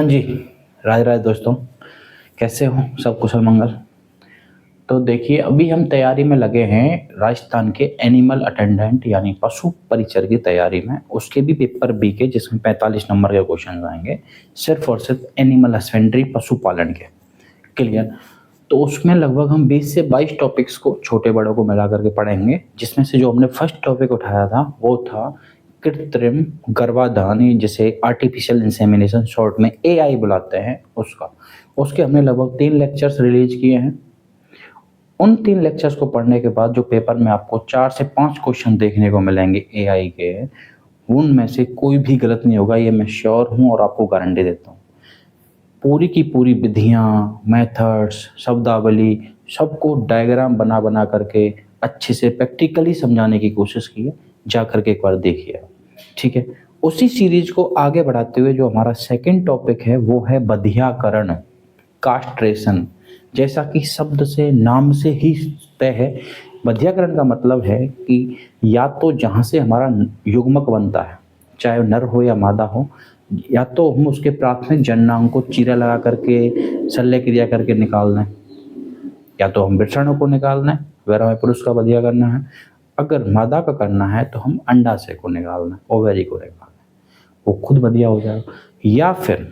हाँ जी, राधे राधे दोस्तों, कैसे हो? सब कुशल मंगल। तो देखिए, अभी हम तैयारी में लगे हैं राजस्थान के एनिमल अटेंडेंट यानी पशु परिचर की तैयारी में। उसके भी पेपर बी के, जिसमें 45 नंबर के क्वेश्चन आएंगे, सिर्फ और सिर्फ एनिमल हस्बेंड्री पशुपालन के। क्लियर? तो उसमें लगभग हम 20 से 22 टॉपिक्स को छोटे बड़ों को मिला करके पढ़ेंगे, जिसमें से जो हमने फर्स्ट टॉपिक उठाया था वो था कृत्रिम गर्भाधान, जिसे आर्टिफिशियल इंसेमिनेशन शॉर्ट में एआई बुलाते हैं, उसका। उसके हमने लगभग 3 लेक्चर्स रिलीज किए हैं। उन 3 लेक्चर्स को पढ़ने के बाद जो पेपर में आपको 4 से 5 क्वेश्चन देखने को मिलेंगे एआई के, उनमें से कोई भी गलत नहीं होगा, ये मैं श्योर हूँ और आपको गारंटी देता हूँ। पूरी की पूरी विधियाँ, मेथड्स, शब्दावली, सबको डायग्राम बना बना करके अच्छे से प्रैक्टिकली समझाने की कोशिश की है। जा करके एक बार देखिए, ठीक है। उसी सीरीज को आगे बढ़ाते हुए जो हमारा सेकंड टॉपिक है वो है बधियाकरण, कास्ट्रेशन। जैसा कि शब्द से, नाम से ही तय है, बधियाकरण का मतलब है कि या तो जहाँ से हमारा युग्मक बनता है, चाहे वो नर हो या मादा हो, या तो हम उसके प्राथमिक जननांग को चीरा लगा करके शल्य क्रिया करके निकाल दें, या तो हम वृषणों को निकाल दें, अगर हमें पुरुष का बधिया करना है। अगर मादा का करना है तो हम अंडाशय को निकाल दें, ओवेरी को निकाल दें, वो खुद बधिया हो जाएगा। या फिर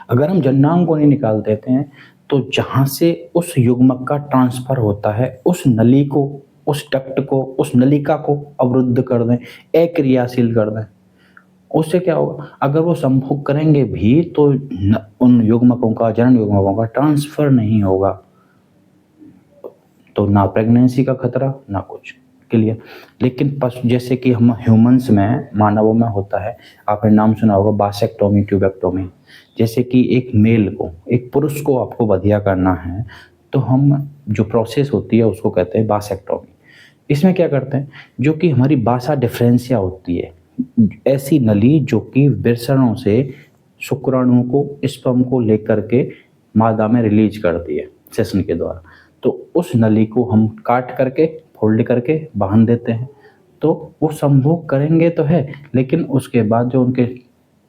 अगर हम जननांग को नहीं निकाल देते हैं तो जहाँ से उस युग्मक का ट्रांसफर होता है, उस नली को, उस डक्ट को, उस नलिका को अवरुद्ध कर दें, अक्रियाशील कर दें। उससे क्या होगा? अगर वो संभोग करेंगे भी तो उन युग्मकों का, जनन युग्मकों का ट्रांसफर नहीं होगा, तो ना प्रेगनेंसी का खतरा ना कुछ। क्लियर? लेकिन पशु, जैसे कि हम ह्यूमंस में, मानवों में होता है, आपने नाम सुना होगा बासेक्टोमी, ट्यूबेक्टोमी। जैसे कि एक मेल को, एक पुरुष को आपको बधिया करना है तो हम, जो प्रोसेस होती है उसको कहते हैं बासेक्टोमी। इसमें क्या करते हैं, जो कि हमारी बासा डिफरेंसिया होती है, ऐसी नली जो कि वृषणों से शुक्राणुओं को, स्पर्म को लेकर के मादा में रिलीज करती है सेशन के द्वारा। तो उस नली को हम काट करके, फोल्ड करके बांध देते हैं, तो वो संभोग करेंगे तो है, लेकिन उसके बाद जो उनके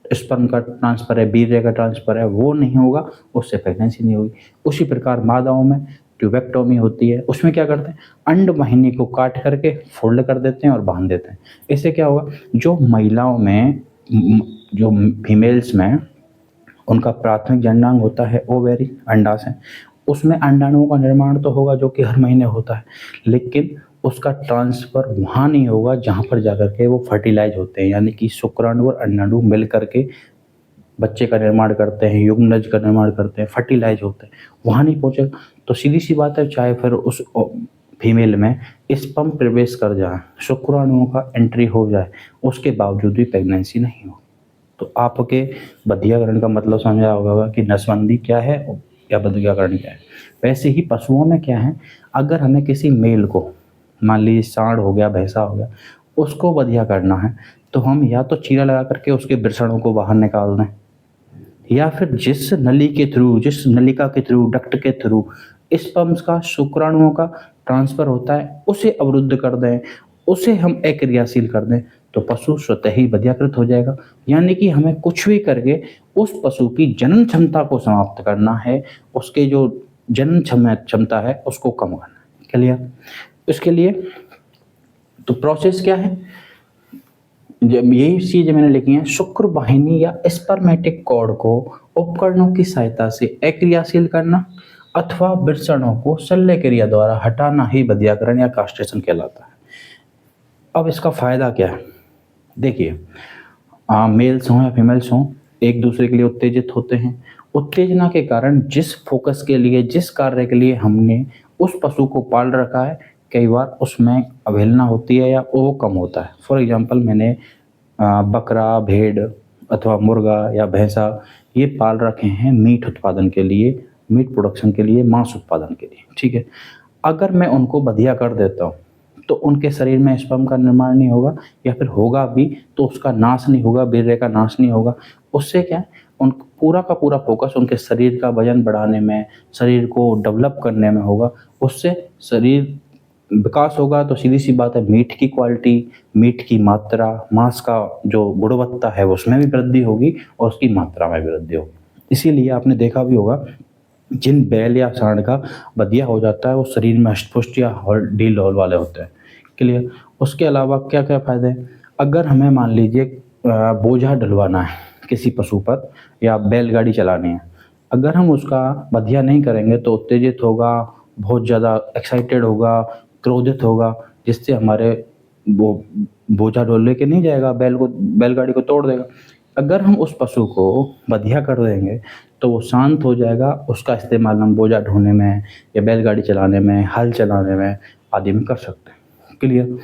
स्पर्म का ट्रांसफर है, वीर्य का ट्रांसफर है, वो नहीं होगा, उससे प्रेगनेंसी नहीं होगी। उसी प्रकार मादाओं में ट्यूबेक्टोमी होती है, उसमें क्या करते हैं, अंड वाहिनी को काट करके फोल्ड कर देते हैं और बांध देते हैं। इससे क्या होगा, जो महिलाओं में, जो फीमेल्स में उनका प्राथमिक जननांग होता है ओवेरी, अंडाशय, उसमें अंडाणुओं का निर्माण तो होगा जो कि हर महीने होता है, लेकिन उसका ट्रांसफर वहाँ नहीं होगा जहाँ पर जाकर के वो फर्टिलाइज होते हैं, यानी कि शुक्राणु और अंडाणु मिल करके बच्चे का निर्माण करते हैं, युग्मनज का निर्माण करते हैं, फर्टिलाइज होते हैं, वहाँ नहीं पहुँचेगा। तो सीधी सी बात है, चाहे फिर उस फीमेल में स्पर्म प्रवेश कर जाए, शुक्राणुओं का एंट्री हो जाए, उसके बावजूद भी प्रेगनेंसी नहीं हो। तो आपके बधियाकरण का मतलब समझा होगा कि नसबंदी क्या है या बधियाकरण क्या है। वैसे ही पशुओं में क्या है, अगर हमें किसी मेल को, मान लीजिए सांड हो गया, भैंसा हो गया, उसको बधिया करना है तो हम या तो चीरा लगा करके उसके वृषणों को बाहर निकाल दें, या फिर जिस नली के थ्रू, जिस नलिका के थ्रू, डक्ट के थ्रू स्पर्म्स का, शुक्राणुओं का ट्रांसफर होता है, उसे अवरुद्ध कर दें, उसे हम अक्रियाशील कर दें, तो पशु स्वतः ही बधियाकृत हो जाएगा। यानी कि हमें कुछ भी करके उस पशु की जनन क्षमता को समाप्त करना है, उसके जो जनन क्षमता है उसको कम करना है। क्लियर? इसके लिए तो प्रोसेस क्या है, यही चीज मैंने लिखी है। शुक्र वाहिनी या स्पर्मेटिक कॉर्ड को उपकरणों की सहायता से अक्रियाशील करना अथवा वृषणों को शल्य क्रिया द्वारा हटाना ही बधियाकरण या कास्ट्रेशन कहलाता है। अब इसका फायदा क्या है? देखिए, मेल्स हों या फीमेल्स हों, एक दूसरे के लिए उत्तेजित होते हैं। उत्तेजना के कारण जिस फोकस के लिए, जिस कार्य के लिए हमने उस पशु को पाल रखा है, कई बार उसमें अवहेलना होती है या वो कम होता है। फॉर एग्जांपल, मैंने बकरा, भेड़ अथवा मुर्गा या भैंसा ये पाल रखे हैं मीट उत्पादन के लिए, मीट प्रोडक्शन के लिए, मांस उत्पादन के लिए, ठीक है। अगर मैं उनको बधिया कर देता हूँ तो उनके शरीर में स्पर्म का निर्माण नहीं होगा, या फिर होगा भी तो उसका नाश नहीं होगा, वीर्य का नाश नहीं होगा। उससे क्या है, उन पूरा का पूरा फोकस उनके शरीर का वजन बढ़ाने में, शरीर को डेवलप करने में होगा। उससे शरीर विकास होगा तो सीधी सी बात है, मीट की क्वालिटी, मीट की मात्रा, मांस का जो गुणवत्ता है उसमें भी वृद्धि होगी और उसकी मात्रा में भी वृद्धि होगी। इसीलिए आपने देखा भी होगा, जिन बैल या सांड का बधिया हो जाता है वो शरीर में हष्ट-पुष्ट या ढील ढाल वाले होते हैं। क्लियर। उसके अलावा क्या क्या फ़ायदे हैं, अगर हमें मान लीजिए बोझा ढलवाना है किसी पशु पर या बैलगाड़ी चलानी है, अगर हम उसका बधिया नहीं करेंगे तो उत्तेजित होगा, बहुत ज़्यादा एक्साइटेड होगा, क्रोधित होगा, जिससे हमारे वो बोझा ढो लेके नहीं जाएगा, बैलगाड़ी को तोड़ देगा। अगर हम उस पशु को बधिया कर देंगे तो वो शांत हो जाएगा, उसका इस्तेमाल हम बोझा ढोने में या बैलगाड़ी चलाने में, हल चलाने में आदि में कर सकते हैं। क्लियर।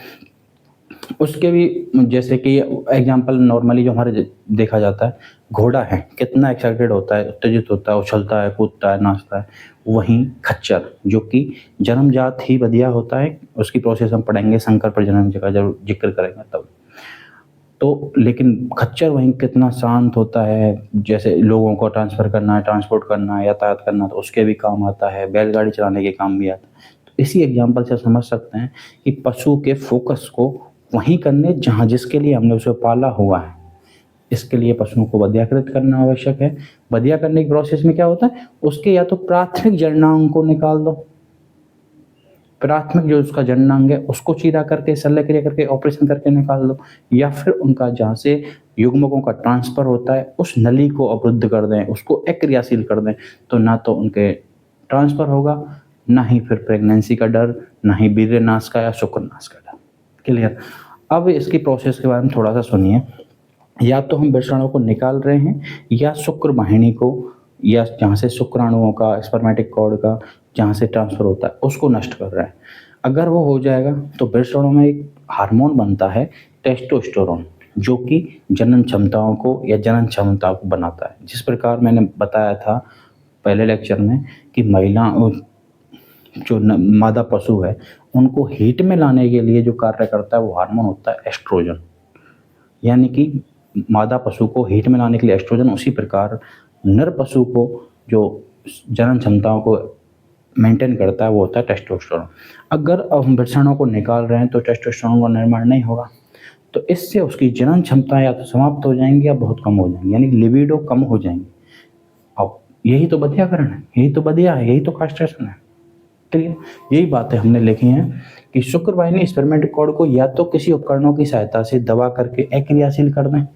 उसके भी जैसे कि एग्जांपल नॉर्मली जो हमारे देखा जाता है, घोड़ा है कितना एक्साइटेड होता है, उत्तेजित होता है, उछलता है, कूदता है, नाचता है। वहीं खच्चर जो कि जन्मजात ही बधिया होता है, उसकी प्रोसेस हम पढ़ेंगे, संकर प्रजनन का जरूर जिक्र करेंगे तब। तो लेकिन खच्चर वहीं कितना शांत होता है, जैसे लोगों को ट्रांसफ़र करना है, ट्रांसपोर्ट करना है, यातायात करना है तो उसके भी काम आता है, बैलगाड़ी चलाने के काम भी आता है। तो इसी एग्जाम्पल से समझ सकते हैं कि पशु के फोकस को वहीं करने जहाँ जिसके लिए हमने उसे पाला हुआ है, इसके लिए पशुओं को बधियाकृत करना आवश्यक है। बधिया करने की प्रोसेस में क्या होता है, उसके या तो प्राथमिक जननांग को निकाल दो, प्राथमिक जो उसका जननांग है उसको चीरा करके शल्य क्रिया करके ऑपरेशन करके निकाल दो, या फिर उनका जहाँ से युग्मकों का ट्रांसफ़र होता है उस नली को अवरुद्ध कर दें, उसको अक्रियाशील कर दें, तो ना तो उनके ट्रांसफ़र होगा, ना ही फिर प्रेगनेंसी का डर, ना ही वीर्यनाश का या शुक्रनाश का डर। क्लियर। अब इसकी प्रोसेस के बारे में थोड़ा सा सुनिए। या तो हम वृषणाणु को निकाल रहे हैं या शुक्र वाहिनी को, या जहाँ से शुक्राणुओं का, स्पर्मेटिक कॉर्ड का जहाँ से ट्रांसफ़र होता है उसको नष्ट कर रहे हैं। अगर वो हो जाएगा तो वृषणाणु में एक हार्मोन बनता है टेस्टोस्टेरोन, जो कि जनन क्षमताओं को या जनन क्षमता को बनाता है। जिस प्रकार मैंने बताया था पहले लेक्चर में कि महिला जो मादा पशु है उनको हीट में लाने के लिए जो कार्य करता है वो हार्मोन होता है एस्ट्रोजन, यानी कि मादा पशु को हीट में लाने के लिए एस्ट्रोजन, उसी प्रकार नर पशु को जो जनन क्षमताओं को मेंटेन करता है वो होता है टेस्टोस्टेरोन। अगर अब हम वृषणाणु को निकाल रहे हैं तो टेस्टोस्टेरोन का निर्माण नहीं होगा, तो इससे उसकी जनन क्षमता या तो समाप्त हो जाएंगी या बहुत कम हो जाएंगी, यानी लिबिडो कम हो जाएंगी। अब यही तो बधियाकरण है, यही तो बधिया है, यही तो कास्ट्रेशन है। ठीक है, यही बातें हमने लिखी हैं कि शुक्र वाहिनी स्पर्मेटिक कॉर्ड को या तो किसी उपकरणों की सहायता से दबा करके अक्रियाशील कर दें,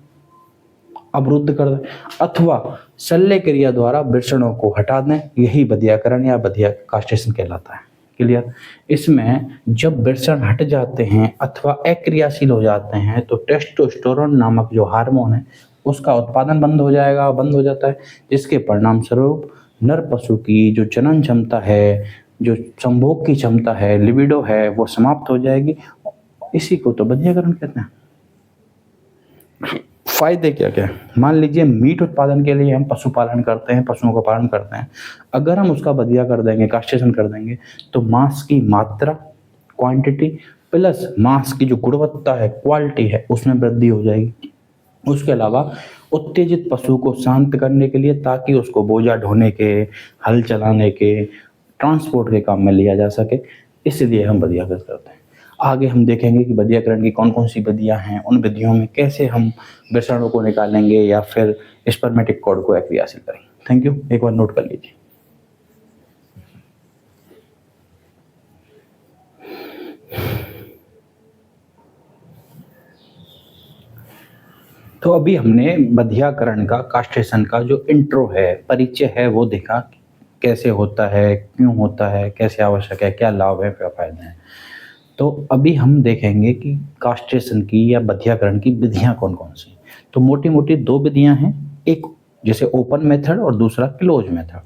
अवरुद्ध कर दें, अथवा शल्य क्रिया द्वारा वृषणों को हटा दें, यही बधियाकरण या बधिया कास्ट्रेशन कहलाता है। क्लियर। इसमें जब वृषण हट जाते हैं अथवा अक्रियाशील हो जाते हैं तो टेस्टोस्टेरोन नामक जो हार्मोन है उसका उत्पादन बंद हो जाता है, जिसके परिणाम स्वरूप नर पशु की जो जनन क्षमता है, जो संभोग की क्षमता है, लिबिडो है, वो समाप्त हो जाएगी। इसी को तो बधियाकरण कहते हैं। फायदे क्या क्या है, मान लीजिए मीट उत्पादन के लिए हम पशुपालन करते हैं, पशुओं का पालन करते हैं, अगर हम उसका बधिया कर देंगे, कास्ट्रेशन कर देंगे, तो मांस की मात्रा, क्वांटिटी प्लस मांस की जो गुणवत्ता है, क्वालिटी है, उसमें वृद्धि हो जाएगी। उसके अलावा उत्तेजित पशु को शांत करने के लिए, ताकि उसको बोझा ढोने के, हल चलाने के, ट्रांसपोर्ट के काम में लिया जा सके, इसलिए हम बधियाकरण करते हैं। आगे हम देखेंगे कि बधियाकरण की कौन कौन सी विधियां हैं, उन विधियों में कैसे हम वृषणाणु को निकालेंगे या फिर स्पर्मेटिक कॉर्ड को अक्रियाशील करेंगे। थैंक यू, एक बार नोट कर लीजिए। तो अभी हमने बधियाकरण का, कास्ट्रेशन का जो इंट्रो है, परिचय है, वो देखा कैसे होता है, क्यों होता है, कैसे आवश्यक है, क्या लाभ है, क्या फायदे हैं। तो अभी हम देखेंगे कि कास्ट्रेशन की या बधियाकरण की विधियां कौन कौन सी। तो मोटी मोटी दो विधियां हैं, एक जैसे ओपन मेथड और दूसरा क्लोज मेथड।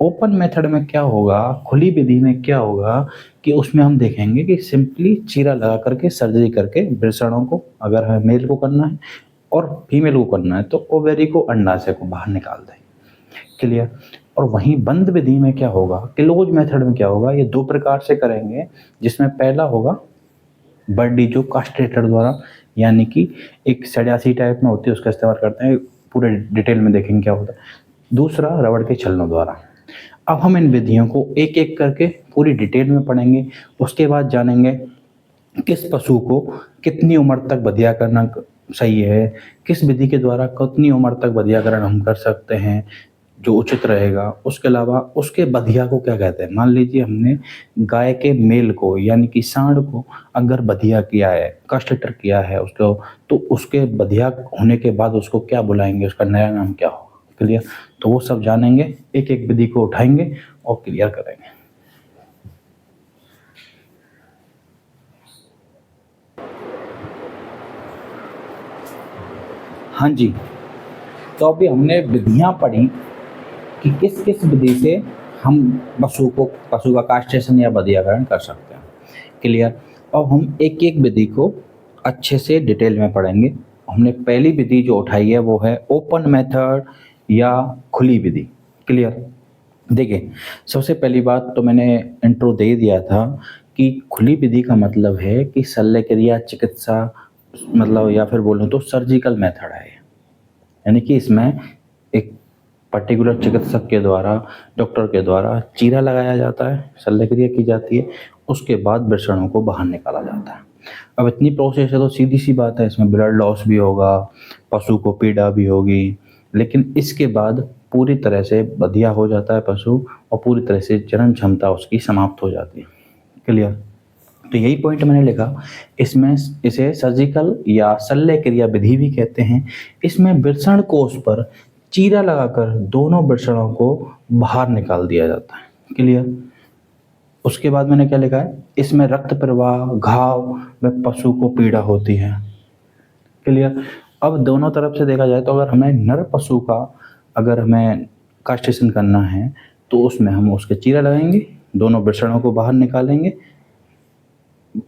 ओपन मेथड में क्या होगा, खुली विधि में क्या होगा कि उसमें हम देखेंगे कि सिंपली चीरा लगा करके सर्जरी करके वृषणों को, अगर हमें मेल को करना है और फीमेल को करना है तो ओवेरी को, अंडाशय को बाहर निकाल दें। क्लियर। और वहीं बंद विधि में क्या होगा, क्लोज मेथड में क्या होगा, ये दो प्रकार से करेंगे, जिसमें पहला होगा बर्डी जो कास्ट्रेटर द्वारा, यानी कि एक सड़ियासी टाइप में होती है, उसका इस्तेमाल करते हैं, पूरे डिटेल में देखेंगे क्या होता है। दूसरा रबड़ के छलनों द्वारा, अब हम इन विधियों को एक एक करके पूरी डिटेल में पढ़ेंगे। उसके बाद जानेंगे किस पशु को कितनी उम्र तक बधिया करना सही है, किस विधि के द्वारा कितनी उम्र तक बधियाकरण हम कर सकते हैं जो उचित रहेगा। उसके अलावा उसके बधिया को क्या कहते हैं। मान लीजिए हमने गाय के मेल को यानी कि सांड को अगर बधिया किया है, कास्ट्रेटर किया है उसको, तो उसके बधिया होने के बाद उसको क्या बुलाएंगे, उसका नया नाम क्या होगा। क्लियर। तो वो सब जानेंगे, एक एक विधि को उठाएंगे और क्लियर करेंगे। हाँ जी, तो अभी हमने विधियां पढ़ी कि किस किस विधि से हम पशु का कास्ट्रेशन या बधियाकरण कर सकते हैं। क्लियर। अब हम एक एक विधि को अच्छे से डिटेल में पढ़ेंगे। हमने पहली विधि जो उठाई है वो है ओपन मेथड या खुली विधि। क्लियर। देखिए, सबसे पहली बात तो मैंने इंट्रो दे ही दिया था कि खुली विधि का मतलब है कि शल्य क्रिया चिकित्सा, मतलब या फिर बोलूँ तो सर्जिकल मेथड है। यानी कि इसमें एक पर्टिकुलर चिकित्सक के द्वारा, डॉक्टर के द्वारा चीरा लगाया जाता है, शल्य क्रिया की जाती है, उसके बाद वृषणों को बाहर निकाला जाता है। अब इतनी प्रोसेस है तो सीधी सी बात है, इसमें ब्लड लॉस भी होगा, पशु को पीड़ा भी होगी, लेकिन इसके बाद पूरी तरह से बधिया हो जाता है पशु और पूरी तरह से जनन क्षमता उसकी समाप्त हो जाती है। क्लियर। तो यही पॉइंट मैंने लिखा। इसमें इसे सर्जिकल या शल्य क्रिया विधि भी कहते हैं। इसमें वृषण कोष पर चीरा लगाकर दोनों वृषणों को बाहर निकाल दिया जाता है। क्लियर। उसके बाद मैंने क्या लिखा है, इसमें रक्त प्रवाह, घाव में पशु को पीड़ा होती है। क्लियर। अब दोनों तरफ से देखा जाए तो अगर हमें नर पशु का अगर हमें कास्ट्रेशन करना है तो उसमें हम उसके चीरा लगाएंगे, दोनों वृषणों को बाहर निकालेंगे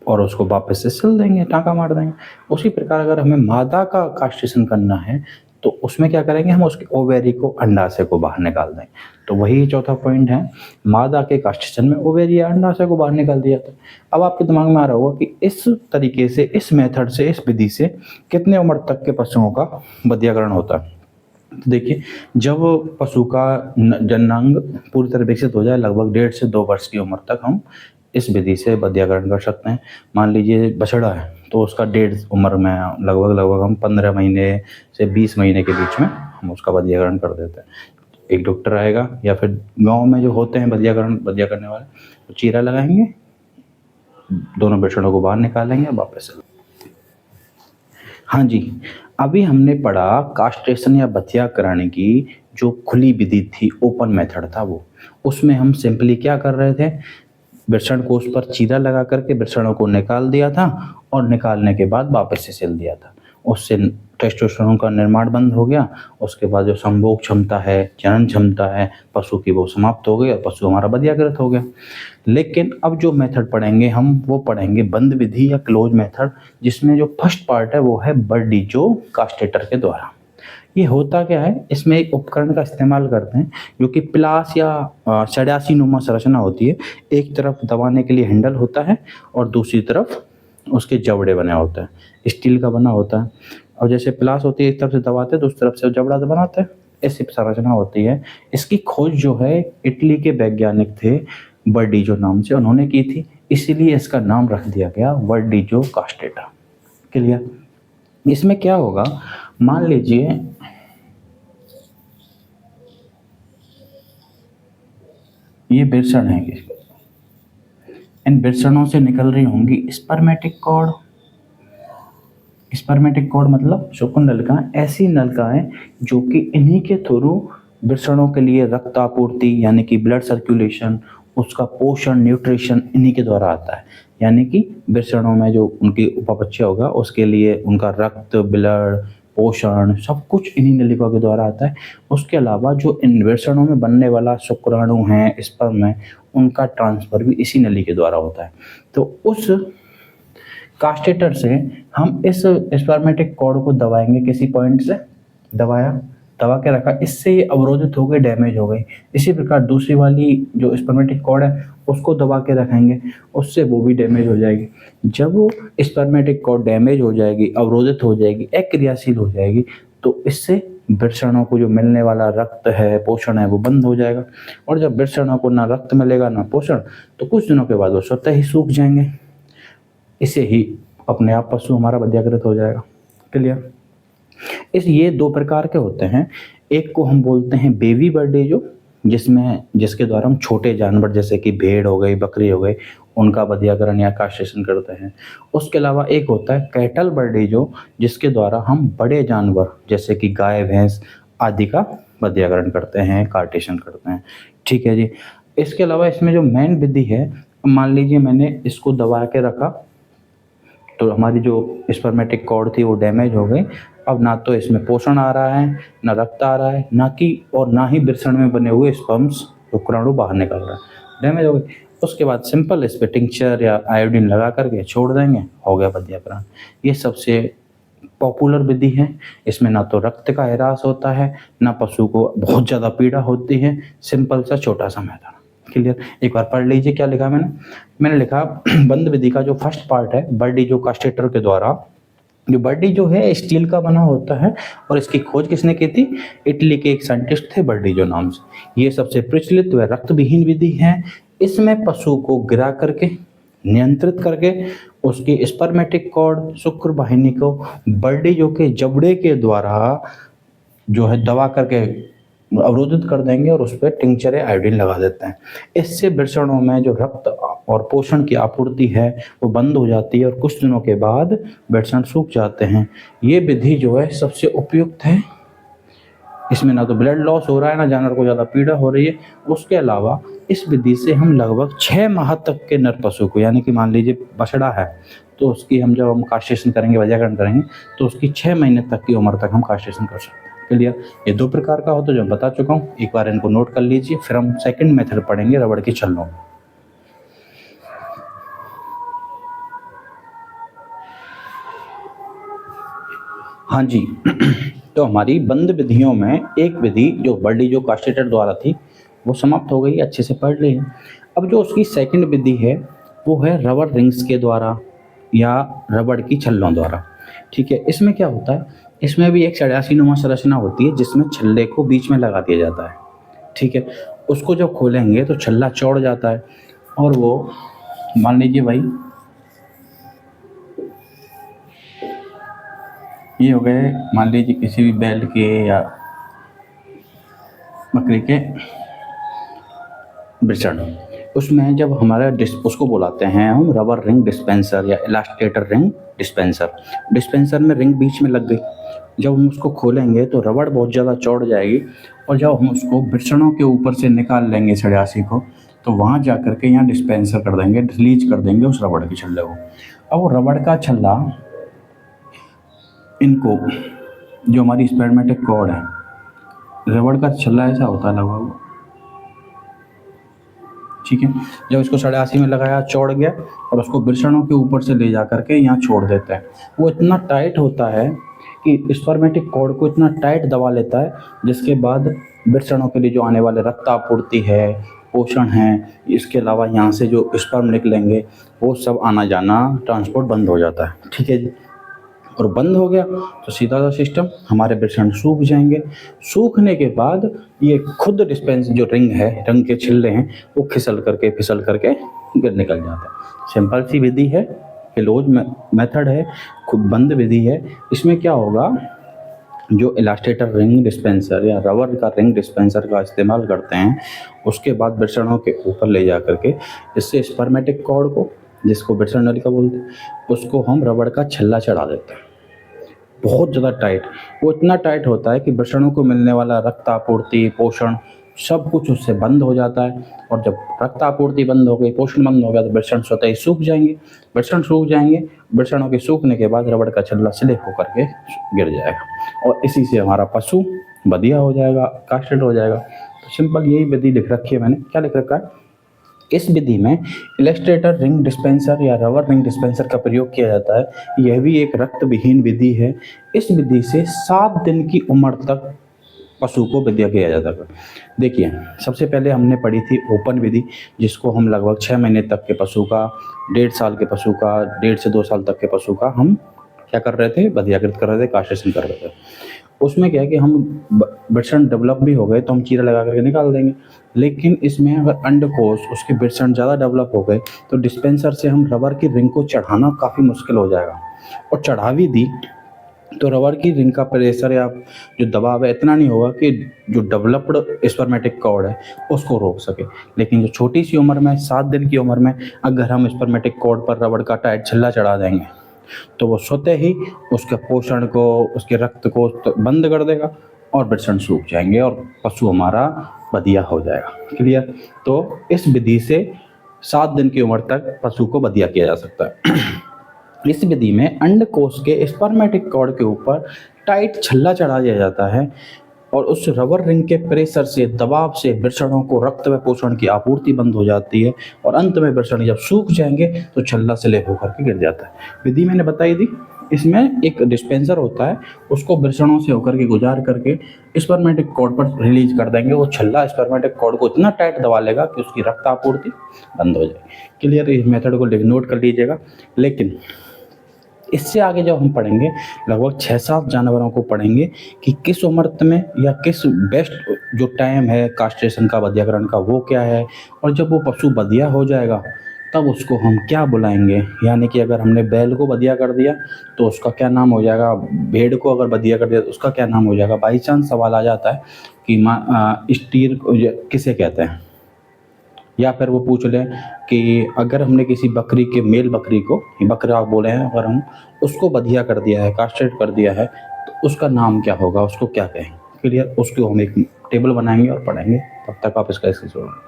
और उसको वापस से सिल देंगे, टाँका मार देंगे। उसी प्रकार अगर हमें मादा का कास्ट्रेशन करना है तो उसमें क्या करेंगे, हम उसके ओवेरी को, अंडाशय को बाहर निकाल देंगे। तो वही चौथा पॉइंट है, मादा के कास्ट्रेशन में ओवेरी या अंडाशय को बाहर निकाल दिया जाता है। अब आपके दिमाग में आ रहा होगा कि इस तरीके से, इस मेथड से, इस विधि से कितने उम्र तक के पशुओं का बधियाकरण होता है। तो देखिए, जब पशु का जननांग पूरी तरह विकसित हो जाए, लगभग 1.5 से 2 वर्ष की उम्र तक हम इस विधि से बधियाकरण कर सकते हैं। मान लीजिए बछड़ा है तो उसका 1.5 उम्र में लगभग हम 15 महीने से 20 महीने के बीच में हम उसका बधियाकरण कर देते हैं। एक डॉक्टर आएगा या फिर गांव में जो होते हैं बधिया करने वाले, तो चीरा लगाएंगे, दोनों बछड़ों को बाहर निकालेंगे, वापस से। हाँ जी, अभी हमने पढ़ा कास्ट्रेशन या बधियाकरण की जो खुली विधि थी, ओपन मेथड था वो। उसमें हम सिंपली क्या कर रहे थे, वृषण कोष पर चीरा लगा करके वृषणों को निकाल दिया था और निकालने के बाद वापस से सिल दिया था। उससे टेस्टोस्टेरोन का निर्माण बंद हो गया। उसके बाद जो संभोग क्षमता है, जनन क्षमता है पशु की, वो समाप्त हो गई और पशु हमारा बधियाकृत हो गया। लेकिन अब जो मेथड पढ़ेंगे हम, वो पढ़ेंगे बंद विधि या क्लोज मेथड, जिसमें जो फर्स्ट पार्ट है वो है बर्डीजो कास्ट्रेटर के द्वारा। ये होता क्या है, इसमें एक उपकरण का इस्तेमाल करते हैं जो कि प्लास या सड़ासी नुमा संरचना होती है। एक तरफ दबाने के लिए हैंडल होता है और दूसरी तरफ उसके जबड़े बने होते हैं, स्टील का बना होता है। और जैसे प्लास होती है, एक तरफ से दबाते हैं, दूसरी तरफ से जबड़ा बनाते हैं, ऐसी संरचना होती है। इसकी खोज जो है इटली के वैज्ञानिक थे बर्डीजो नाम से, उन्होंने की थी, इसीलिए इसका नाम रख दिया गया बर्डीजो कास्ट्रेटर। क्लियर। इसमें क्या होगा, मान लीजिए ये वृषण है, इन वृषणों से निकल रही होंगी स्पर्मेटिक कॉर्ड। स्पर्मेटिक कॉर्ड मतलब शुक्र नलिकाएं, ऐसी नलिकाएं जो कि इन्हीं के थ्रू वृषणों के लिए रक्त आपूर्ति यानी कि ब्लड सर्कुलेशन, उसका पोषण, न्यूट्रिशन इन्हीं के द्वारा आता है। यानी कि वृषणों में जो उनकी उपबच्चा होगा उसके लिए उनका रक्त, ब्लड, पोषण सब कुछ इन्हीं नलिकाओं के द्वारा आता है। उसके अलावा जो इन वृषणों में बनने वाला शुक्राणु हैं, स्पर्म है, उनका ट्रांसफर भी इसी नली के द्वारा होता है। तो उस कास्ट्रेटर से हम इस स्पर्मेटिक कॉर्ड को दबाएंगे, किसी पॉइंट से दबा के रखा, इससे ये अवरोधित हो गई, डैमेज हो गई। इसी प्रकार दूसरी वाली जो स्पर्मेटिक कॉर्ड है उसको दबा के रखेंगे, उससे वो भी डैमेज हो जाएगी। जब वो स्पर्मेटिक कॉर्ड डैमेज हो जाएगी, अवरोधित हो जाएगी, अक्रियाशील हो जाएगी, तो इससे वृषणों को जो मिलने वाला रक्त है, पोषण है, वो बंद हो जाएगा। और जब वृषणों को ना रक्त मिलेगा ना पोषण, तो कुछ दिनों के बाद वो स्वतः ही सूख जाएंगे। इससे ही अपने आप पशु हमारा वध्यकृत हो जाएगा। क्लियर? ये 2 प्रकार के होते हैं। एक को हम बोलते हैं बेबी बर्डे, जिसके द्वारा हम छोटे जानवर जैसे कि भेड़ हो गई, बकरी हो गई, उनका वध्यकरण या कास्ट्रेशन करते हैं। उसके अलावा एक होता है कैटल बर्डे, जिसके द्वारा हम बड़े जानवर जैसे कि गाय, भैंस आदि का वध्यकरण करते हैं, कार्टेशन करते हैं। ठीक है जी। इसके अलावा इसमें जो मेन विधि है, मान लीजिए मैंने इसको दबा के रखा तो हमारी जो स्पर्मेटिक कॉर्ड थी वो डैमेज हो गई। अब ना तो इसमें पोषण आ रहा है, ना रक्त आ रहा है, ना ही वृषण में बने हुए स्पर्म्स शुक्राणु बाहर निकल रहा है, डैमेज हो गई। उसके बाद सिंपल इस पे टिंचर या आयोडीन लगा करके छोड़ देंगे, हो गया वध्यकरण। ये सबसे पॉपुलर विधि है। इसमें ना तो रक्त का ह्रास होता है, ना पशु को बहुत ज़्यादा पीड़ा होती है। सिंपल सा छोटा सा मेथड। क्लियर? एक बार पढ़ लीजिए क्या लिखा मैंने लिखा बंद विधि का जो फर्स्ट पार्ट है, बर्डी जो कास्टेटर के द्वारा, जो बर्डी जो है स्टील का बना होता है और इसकी खोज किसने की थी? इटली के एक साइंटिस्ट थे बर्डी जो नाम से। ये सबसे प्रचलित व रक्त विहीन विधि है। इसमें पशु को गिरा करके नियंत्रित करके उसकी स्पर्मेटिक कॉर्ड, शुक्र वाहिनी को बर्डी जो के जबड़े के द्वारा जो है दबा करके अवरोधित कर देंगे और उस पर टिंचर आयोडीन लगा देते हैं। इससे वृषणों में जो रक्त और पोषण की आपूर्ति है वो बंद हो जाती है और कुछ दिनों के बाद वृषण सूख जाते हैं। ये विधि जो है सबसे उपयुक्त है। इसमें ना तो ब्लड लॉस हो रहा है, ना जानवर को ज़्यादा पीड़ा हो रही है। उसके अलावा इस विधि से हम लगभग 6 माह तक के नर पशु को, यानी कि मान लीजिए बछड़ा है तो उसकी जब हम कास्ट्रेशन करेंगे, वध्यकरण करेंगे, तो उसकी 6 महीने तक की उम्र तक हम कास्ट्रेशन कर सकते हैं। क्लियर? ये 2 प्रकार का होता है जो मैं बता चुका हूँ। एक बार इनको नोट कर लीजिए, फिर हम सेकंड मेथड पढ़ेंगे रबड़ की छल्लों। हाँ जी। तो हमारी बंद विधियों में एक विधि जो बर्डी जो कास्टेटर द्वारा थी वो समाप्त हो गई, अच्छे से पढ़ ली। अब जो उसकी सेकंड विधि है वो है रबर रिंग्स के द्वारा या रबड़ की छल्लों द्वारा। ठीक है? इसमें क्या होता है, इसमें भी एक षड्यासीनुमा संरचना होती है जिसमें छल्ले को बीच में लगा दिया जाता है। ठीक है? उसको जब खोलेंगे तो छल्ला चौड़ जाता है और वो मान लीजिए भाई ये हो गए, मान लीजिए किसी भी बैल के या बकरी के वृषण, उसमें जब हमारा उसको बुलाते हैं हम रबर रिंग डिस्पेंसर या इलास्टेटर रिंग डिस्पेंसर। डिस्पेंसर में रिंग बीच में लग गई, जब हम उसको खोलेंगे तो रबड़ बहुत ज़्यादा चौड़ जाएगी और जब हम उसको वृषणों के ऊपर से निकाल लेंगे षड्यासी को, तो वहाँ जा कर के यहाँ डिस्पेंसर कर देंगे, रिलीज कर देंगे उस रबड़ के छल्ले को। अब वो रबड़ का छल्ला इनको जो हमारी स्पर्मेटिक कॉर्ड है, रबड़ का छल्ला ऐसा होता है लगभग, ठीक है? जब इसको 88 में लगाया, चौड़ गया और उसको वृषणों के ऊपर से ले जा करके यहाँ छोड़ देते हैं। वो इतना टाइट होता है कि स्पर्मेटिक कॉर्ड को इतना टाइट दबा लेता है जिसके बाद वृषणों के लिए जो आने वाले रक्त आपूर्ति है, पोषण है, इसके अलावा यहाँ से जो स्पर्म निकलेंगे वो सब आना जाना ट्रांसपोर्ट बंद हो जाता है। ठीक है जी? और बंद हो गया तो सीधा सा सिस्टम, हमारे वृषण सूख जाएंगे। सूखने के बाद ये खुद डिस्पेंस जो रिंग है, रंग के छिल्ले हैं, वो फिसल करके गिर निकल जाता है। सिंपल सी विधि है, क्लोज मेथड है, खुद बंद विधि है। इसमें क्या होगा, जो इलास्टेटर रिंग डिस्पेंसर या रबर का रिंग डिस्पेंसर का इस्तेमाल करते हैं, उसके बाद वृषणों के ऊपर ले जा करके इससे स्पर्मेटिक कॉर्ड को, जिसको वृषण नलिका बोलते हैं, उसको हम रबड़ का छल्ला चढ़ा देते हैं। बहुत ज़्यादा टाइट, वो इतना टाइट होता है कि वृषणों को मिलने वाला रक्त आपूर्ति, पोषण सब कुछ उससे बंद हो जाता है। और जब रक्त आपूर्ति बंद हो गई, पोषण बंद हो गया, तो वृषण स्वतः ही सूख जाएंगे। वृषण सूख जाएंगे, वृषणों के सूखने के बाद रबड़ का छल्ला स्लिप होकर के गिर जाएगा और इसी से हमारा पशु बधिया हो जाएगा, कास्ट्रेट हो जाएगा। तो सिंपल यही विधि लिख रखी है मैंने। क्या लिख रखा है? इस विधि में इलास्टेटर रिंग डिस्पेंसर या रबर रिंग डिस्पेंसर का प्रयोग किया जाता है। यह भी एक रक्त विहीन विधि है। इस विधि से 7 दिन की उम्र तक पशु को विद्या किया जाता है। देखिए, सबसे पहले हमने पढ़ी थी ओपन विधि, जिसको हम लगभग 6 महीने तक के पशु का, 1.5 साल के पशु का, 1.5 से 2 साल तक के पशु का हम क्या कर रहे थे, वध्याकृत कर रहे थे, कास्ट्रेशन कर रहे थे। उसमें क्या है कि हम वृषण डेवलप भी हो गए तो हम चीरा लगा करके निकाल देंगे, लेकिन इसमें अगर अंडकोश उसके वृषण ज़्यादा डेवलप हो गए तो डिस्पेंसर से हम रबर की रिंग को चढ़ाना काफ़ी मुश्किल हो जाएगा, और चढ़ा भी दी तो रबर की रिंग का प्रेशर या जो दबाव है इतना नहीं होगा कि जो डेवलप्ड स्पर्मेटिक कॉर्ड है उसको रोक सके। लेकिन जो छोटी सी उम्र में 7 दिन की उम्र में अगर हम स्पर्मेटिक कॉर्ड पर रबड़ का टाइट छल्ला चढ़ा देंगे तो वो स्वतः ही उसके पोषण को, उसके रक्त को बंद कर देगा और वृषण सूख जाएंगे और पशु हमारा बधिया हो जाएगा। क्लियर? तो इस विधि से 7 दिन की उम्र तक पशु को बधिया किया जा सकता है। इस विधि में अंडकोश के स्पर्मेटिक कॉर्ड के ऊपर टाइट छल्ला चढ़ा दिया जाता है और उस रबर रिंग के प्रेशर से, दबाव से वृषणों को रक्त व पोषण की आपूर्ति बंद हो जाती है और अंत में वृषण जब सूख जाएंगे तो छल्ला स्लिप होकर के गिर जाता है। विधि मैंने बताई थी। इसमें एक डिस्पेंसर होता है, उसको वृषणों से होकर के गुजार करके स्पर्मेटिक कॉर्ड पर रिलीज कर देंगे। वो छल्ला स्पर्मेटिक कॉर्ड को इतना टाइट दबा लेगा कि उसकी रक्त आपूर्ति बंद हो जाएगी। क्लियर? इस मेथड को नोट कर लीजिएगा। लेकिन इससे आगे जब हम पढ़ेंगे, लगभग 6-7 जानवरों को पढ़ेंगे कि किस उम्र में या किस बेस्ट जो टाइम है कास्ट्रेशन का, बधियाकरण का, वो क्या है, और जब वो पशु बधिया हो जाएगा तब उसको हम क्या बुलाएंगे। यानी कि अगर हमने बैल को बधिया कर दिया तो उसका क्या नाम हो जाएगा, भेड़ को अगर बधिया कर दिया तो उसका क्या नाम हो जाएगा। बाई चांस सवाल आ जाता है कि स्टीर किसे कहते हैं, या फिर वो पूछ लें कि अगर हमने किसी बकरी के, मेल बकरी को बकरा बोले हैं, अगर हम उसको बधिया कर दिया है, कास्ट्रेट कर दिया है, तो उसका नाम क्या होगा, उसको क्या कहें। क्लियर? उसको हम एक टेबल बनाएंगे और पढ़ेंगे। तब तक आप इसका स्क्रीनशॉट।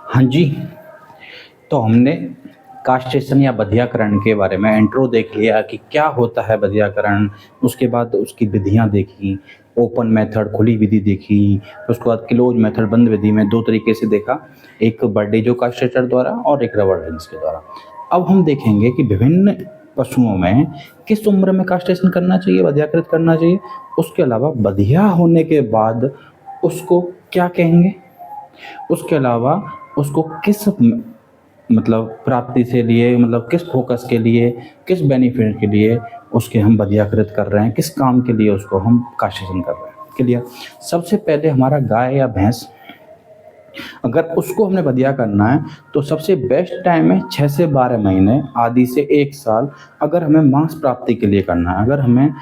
हाँ जी, तो हमने कास्ट्रेशन या बधियाकरण के बारे में इंट्रो देख लिया कि क्या होता है बधियाकरण, उसके बाद उसकी विधियां देखी, ओपन मेथड, खुली विधि देखी, उसके बाद क्लोज मेथड, बंद विधि में 2 तरीके से देखा, एक बर्डेजो कास्ट्रेटर द्वारा और एक रबर रिंग्स के द्वारा। अब हम देखेंगे कि विभिन्न पशुओं में किस उम्र में कास्ट्रेशन करना चाहिए, बधियाकृत करना चाहिए, उसके अलावा बधिया होने के बाद उसको क्या कहेंगे, उसके अलावा उसको किस प्राप्ति से लिए, किस फोकस के लिए, किस बेनिफिट के लिए उसके हम बधियाकृत कर रहे हैं, किस काम के लिए उसको हम कास्ट्रेशन कर रहे हैं। क्लियर? सबसे पहले हमारा गाय या भैंस, अगर उसको हमने बधिया करना है तो सबसे बेस्ट टाइम है 6 से 12 महीने, आदि से 1 साल। अगर हमें मांस प्राप्ति के लिए करना है, अगर हमें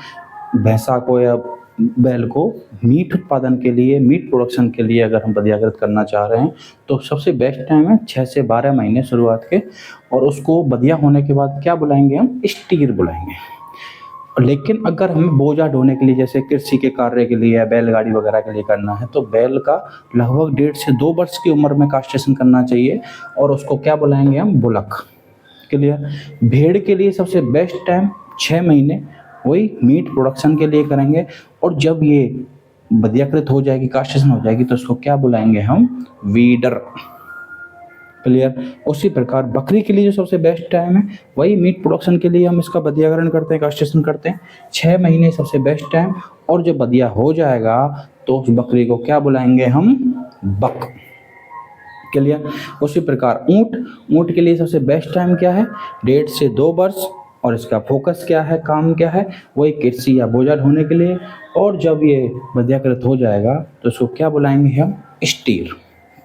भैंसा को या बैल को मीट उत्पादन के लिए, मीट प्रोडक्शन के लिए अगर हम बधियाकृत करना चाह रहे हैं तो सबसे बेस्ट टाइम है 6 से 12 महीने शुरुआत के। और उसको बधिया होने के बाद क्या बुलाएंगे, हम स्टीर बुलाएंगे। लेकिन अगर हमें बोझा ढोने के लिए, जैसे कृषि के कार्य के लिए या बैलगाड़ी वगैरह के लिए करना है, तो बैल का लगभग 1.5 से 2 वर्ष की उम्र में कास्ट्रेशन करना चाहिए और उसको क्या बुलाएंगे, हम बुलक। क्लियर? भेड़ के लिए सबसे बेस्ट टाइम 6 महीने, वही मीट प्रोडक्शन के लिए करेंगे। और जब ये बधियाकृत हो जाएगी, कास्ट्रेशन हो जाएगी, तो उसको क्या बुलाएंगे, हम वीडर। क्लियर? उसी प्रकार बकरी के लिए जो सबसे बेस्ट टाइम है, वही मीट प्रोडक्शन के लिए हम इसका बधियाकरण करते हैं, कास्ट्रेशन करते हैं। 6 महीने सबसे बेस्ट टाइम, और जब बधिया हो जाएगा तो उस बकरी को क्या बुलाएंगे, हम बक। क्लियर? उसी प्रकार ऊंट के लिए सबसे बेस्ट टाइम क्या है, 1.5 से 2 वर्ष, और इसका फोकस क्या है, काम क्या है, वही कृषि या बोझा ढोने के लिए। और जब ये बधियाकृत हो जाएगा तो इसको क्या बुलाएंगे, हम स्टीर।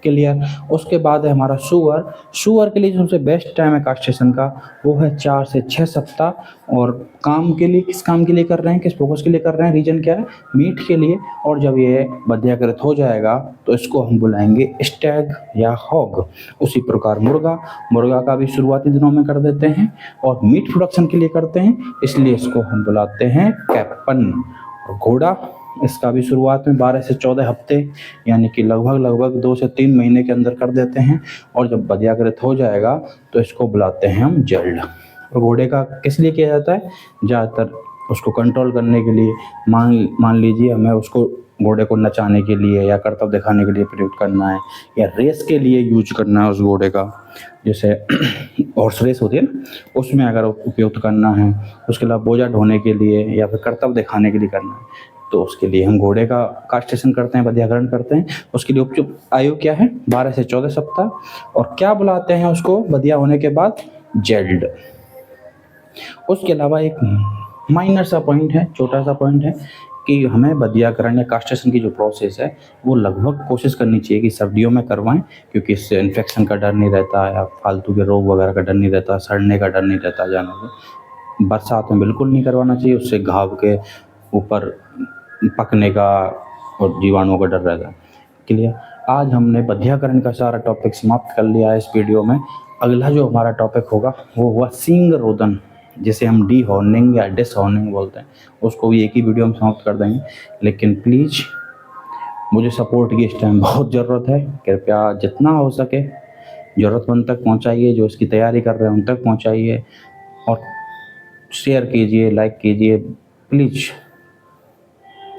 क्लियर? उसके बाद है हमारा सुअर के लिए जो सबसे बेस्ट टाइम है कास्ट्रेशन का, वो है 4 से 6 सप्ताह। और काम के लिए, किस काम के लिए कर रहे हैं, किस फोकस के लिए कर रहे हैं, रीजन क्या है, मीट के लिए। और जब ये बधियाकृत हो जाएगा तो इसको हम बुलाएंगे स्टैग या हॉग। उसी प्रकार मुर्गा का भी शुरुआती दिनों में कर देते हैं और मीट प्रोडक्शन के लिए करते हैं, इसलिए इसको हम बुलाते हैं कैप्पन। और घोड़ा, इसका भी शुरुआत में 12 से 14 हफ्ते, यानी कि लगभग 2 से 3 महीने के अंदर कर देते हैं। और जब बधियाकृत हो जाएगा तो इसको बुलाते हैं हम जल्ड। और घोड़े का किस लिए किया जाता है, ज़्यादातर उसको कंट्रोल करने के लिए। मान लीजिए हमें उसको घोड़े को नचाने के लिए या करतब दिखाने के लिए प्रयुक्त करना है, या रेस के लिए यूज करना है उस घोड़े का, जैसे हॉर्स रेस होती है ना, उसमें अगर उपयोग करना है, उसके अलावा बोझा ढोने के लिए या फिर करतब दिखाने के लिए करना है, तो उसके लिए हम घोड़े का कास्ट्रेशन करते हैं, बधियाकरण करते हैं। उसके लिए उपयुक्त आयु क्या है? 12 से 14 सप्ताह। और क्या बुलाते हैं उसको बधिया होने के बाद? जेल्ड। उसके अलावा एक माइनर सा पॉइंट है, छोटा सा पॉइंट है कि हमें बधियाकरण या कास्ट्रेशन की जो प्रोसेस है वो लगभग कोशिश करनी चाहिए कि सर्दियों में करवाएं, क्योंकि इससे इन्फेक्शन का डर नहीं रहता है, या फालतू के रोग वगैरह का डर नहीं रहता, सड़ने का डर नहीं रहता जानवर को। बरसात में बिल्कुल नहीं करवाना चाहिए, उससे घाव के ऊपर पकने का और जीवाणुओं का डर रहता है। क्लियर? आज हमने बधियाकरण का सारा टॉपिक समाप्त कर लिया है इस वीडियो में। अगला जो हमारा टॉपिक होगा वो हुआ सींग रोदन, जिसे हम डी हॉर्निंग या डिस हॉर्निंग बोलते हैं। उसको भी एक ही वीडियो में समाप्त कर देंगे। लेकिन प्लीज़ मुझे सपोर्ट की इस टाइम बहुत ज़रूरत है। कृपया जितना हो सके ज़रूरतमंद तक पहुंचाइए, जो इसकी तैयारी कर रहे हैं उन तक पहुंचाइए, और शेयर कीजिए, लाइक कीजिए, प्लीज़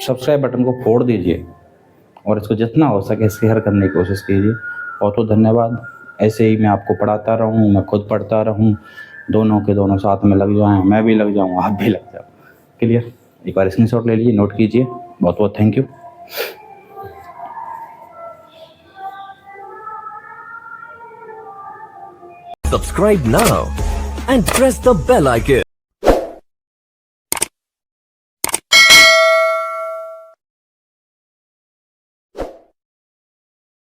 सब्सक्राइब बटन को फोड़ दीजिए, और इसको जितना हो सके शेयर करने की कोशिश कीजिए। बहुत बहुत धन्यवाद। ऐसे ही मैं आपको पढ़ाता रहूँ, मैं खुद पढ़ता रहूँ, दोनों के दोनों साथ में लग जाएं, मैं भी लग जाऊँ, आप भी लग जाओ। क्लियर? एक बार स्क्रीनशॉट ले लीजिए, नोट कीजिए। बहुत बहुत thank you. Subscribe now and press the bell icon.